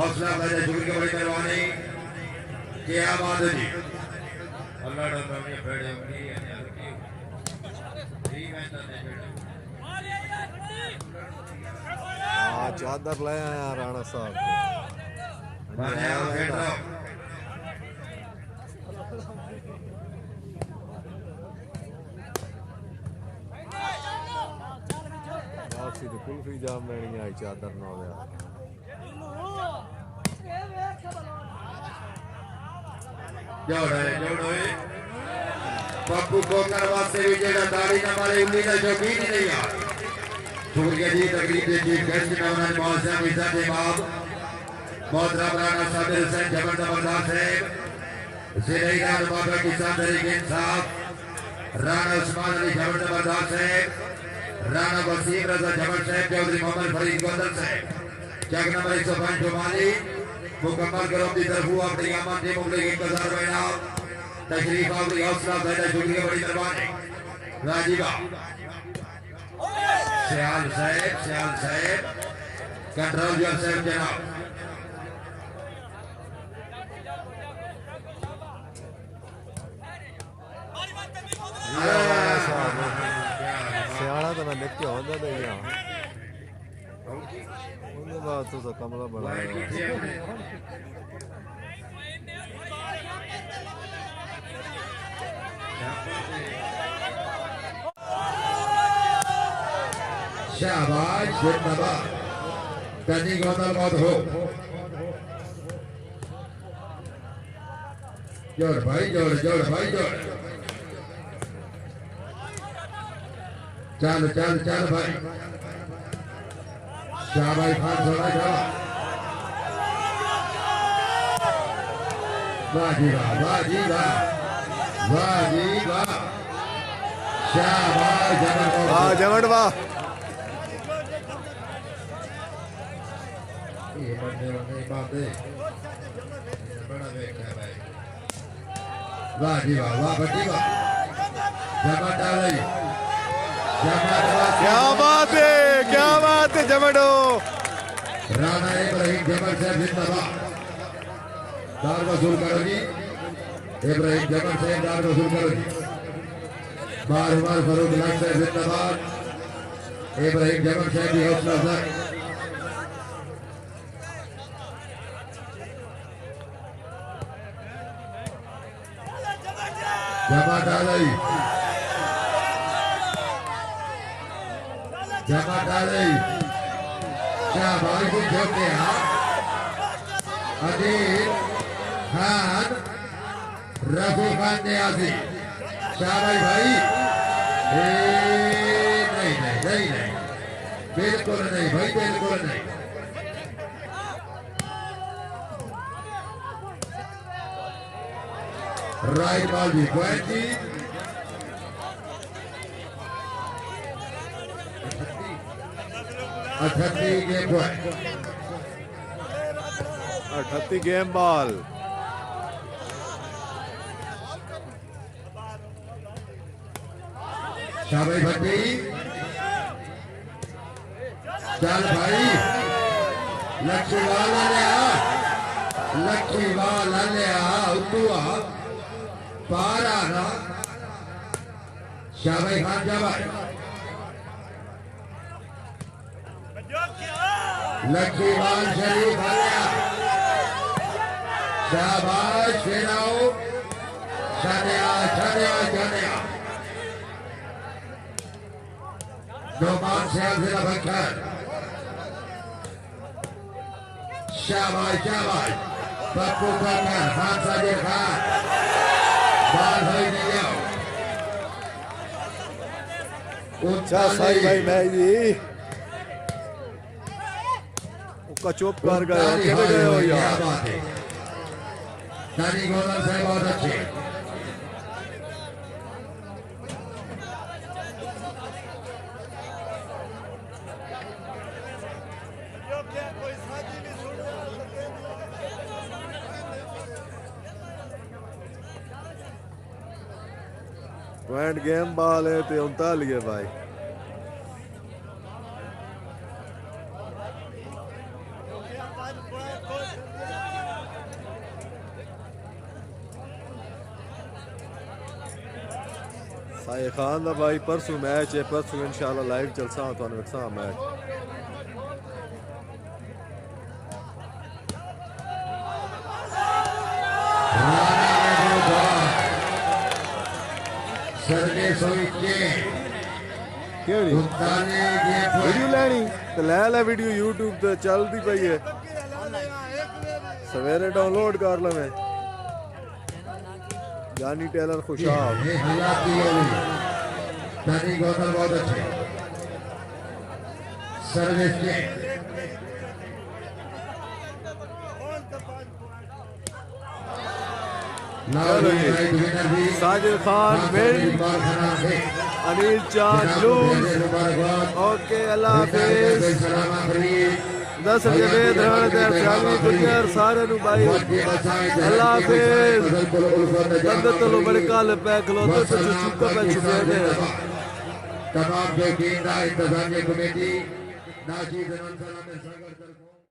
हौसला अफजाई शुक्र की बड़ी मेहरबानी। क्या बात है जी। अल्लाह डॉक्टर ने फेड़े उंगली है हल्की ठीक है तो नहीं फेड़े। हाँ चादर ले आया राणा साहब बने आओ फेड़ रहो। वापसी तो कुल्फी जाम लेनी आई चादर ना हो जोड़ो पप्पू कोकर वास्ते भी जेड़ा दाढ़ी ना मारे उम्मीद है शौकीन ही नहीं यार। शुक्रिया जी तकरीब के चीफ गेस्ट में उन्होंने मौसम ईसा के बाप मोहतरम राणा साबिर हुसैन जबर जबरदस्त साहब सिरेदार बाबा किसान तरीके साहब राणा उस्मान अली जबर जबरदस्त साहब राणा वसीम रजा जबर साहब चौधरी मोहम्मद फरीद गोदल साहब चेक नंबर 105 जुमाली मुकम्मल करो अपनी तरफ हुआ अपनी अमान टीम मुगले के इंतजार में ना तशरीफ आपकी हौसला पैदा शुक्रिया बड़ी मेहरबानी राजीवा सियाल साहब कंट्रोल योर सेल्फ जनाब। सियाड़ा तो मैं निके होंदा तो यहाँ उनके बाद तो कमला बनाया शाबाश जिंदाबाद कनी गोदल मत हो जोड़ भाई जोड़ भाई जोड़ चल भाई शाबाश खान थोड़ा जाओ वाह जी वाह शाबाश जमन वाह ये बंदे बातें बड़ा देखा है भाई वाह जी वाह बच्ची वाह जमा डाल क्या बात है जमडो राणा इब्राहिम जमल साहब जिंदाबाद दार वसूल करो जी इब्राहिम जमल साहब दार वसूल करो जी बार फरूक लाख साहब जिंदाबाद इब्राहिम जमल साहब की हौसला अफजाई जमा डाली शाबाश को छोड़ते हैं अदील खान रफू खान न्याजी शाबाश भाई नहीं बिल्कुल नहीं भाई बिल्कुल नहीं राइट बॉल जी 38 गेम बॉल शाबाश भट्टी चल भाई लक्ष्मीवाल उतुआ पारा ना शाबाश खान शाबाश लक्ष्मीवाल शरीफ आया शाबाश फिराओ शानिया नौमान साहब जिला बखर शाबाश पप्पू खान साजिद खान बाल भाई ने जाओ अच्छा सही भाई मैं जी उसका चुप कर गए हो यार नानी गोदल साहब बहुत अच्छे पॉइंट गेम बॉल है तो 39 भाई साये खान दा भाई परसों मैच है, परसों इंशाल्लाह लाइव चलसा तुहानू विखसा मैच। केड़ी वीडियो लैनी तो ले वीडियो यूट्यूब ते चलती पई है, सवेरे डाउनलोड कर लवे। जानी टेलर खुशाब बहुत अच्छे सर्विस के साजिद खान विन, अनिल चांद लूज। ओके अल्लाह हाफिज। 10 जवेद राणा गुजर सारे नु भाई अल्लाह हाफिज। बंदे तो बड़े काल पे खलोते तो चुका पे छुपे दे। तमाम जो टीम का इंतजामिया कमेटी नाजीब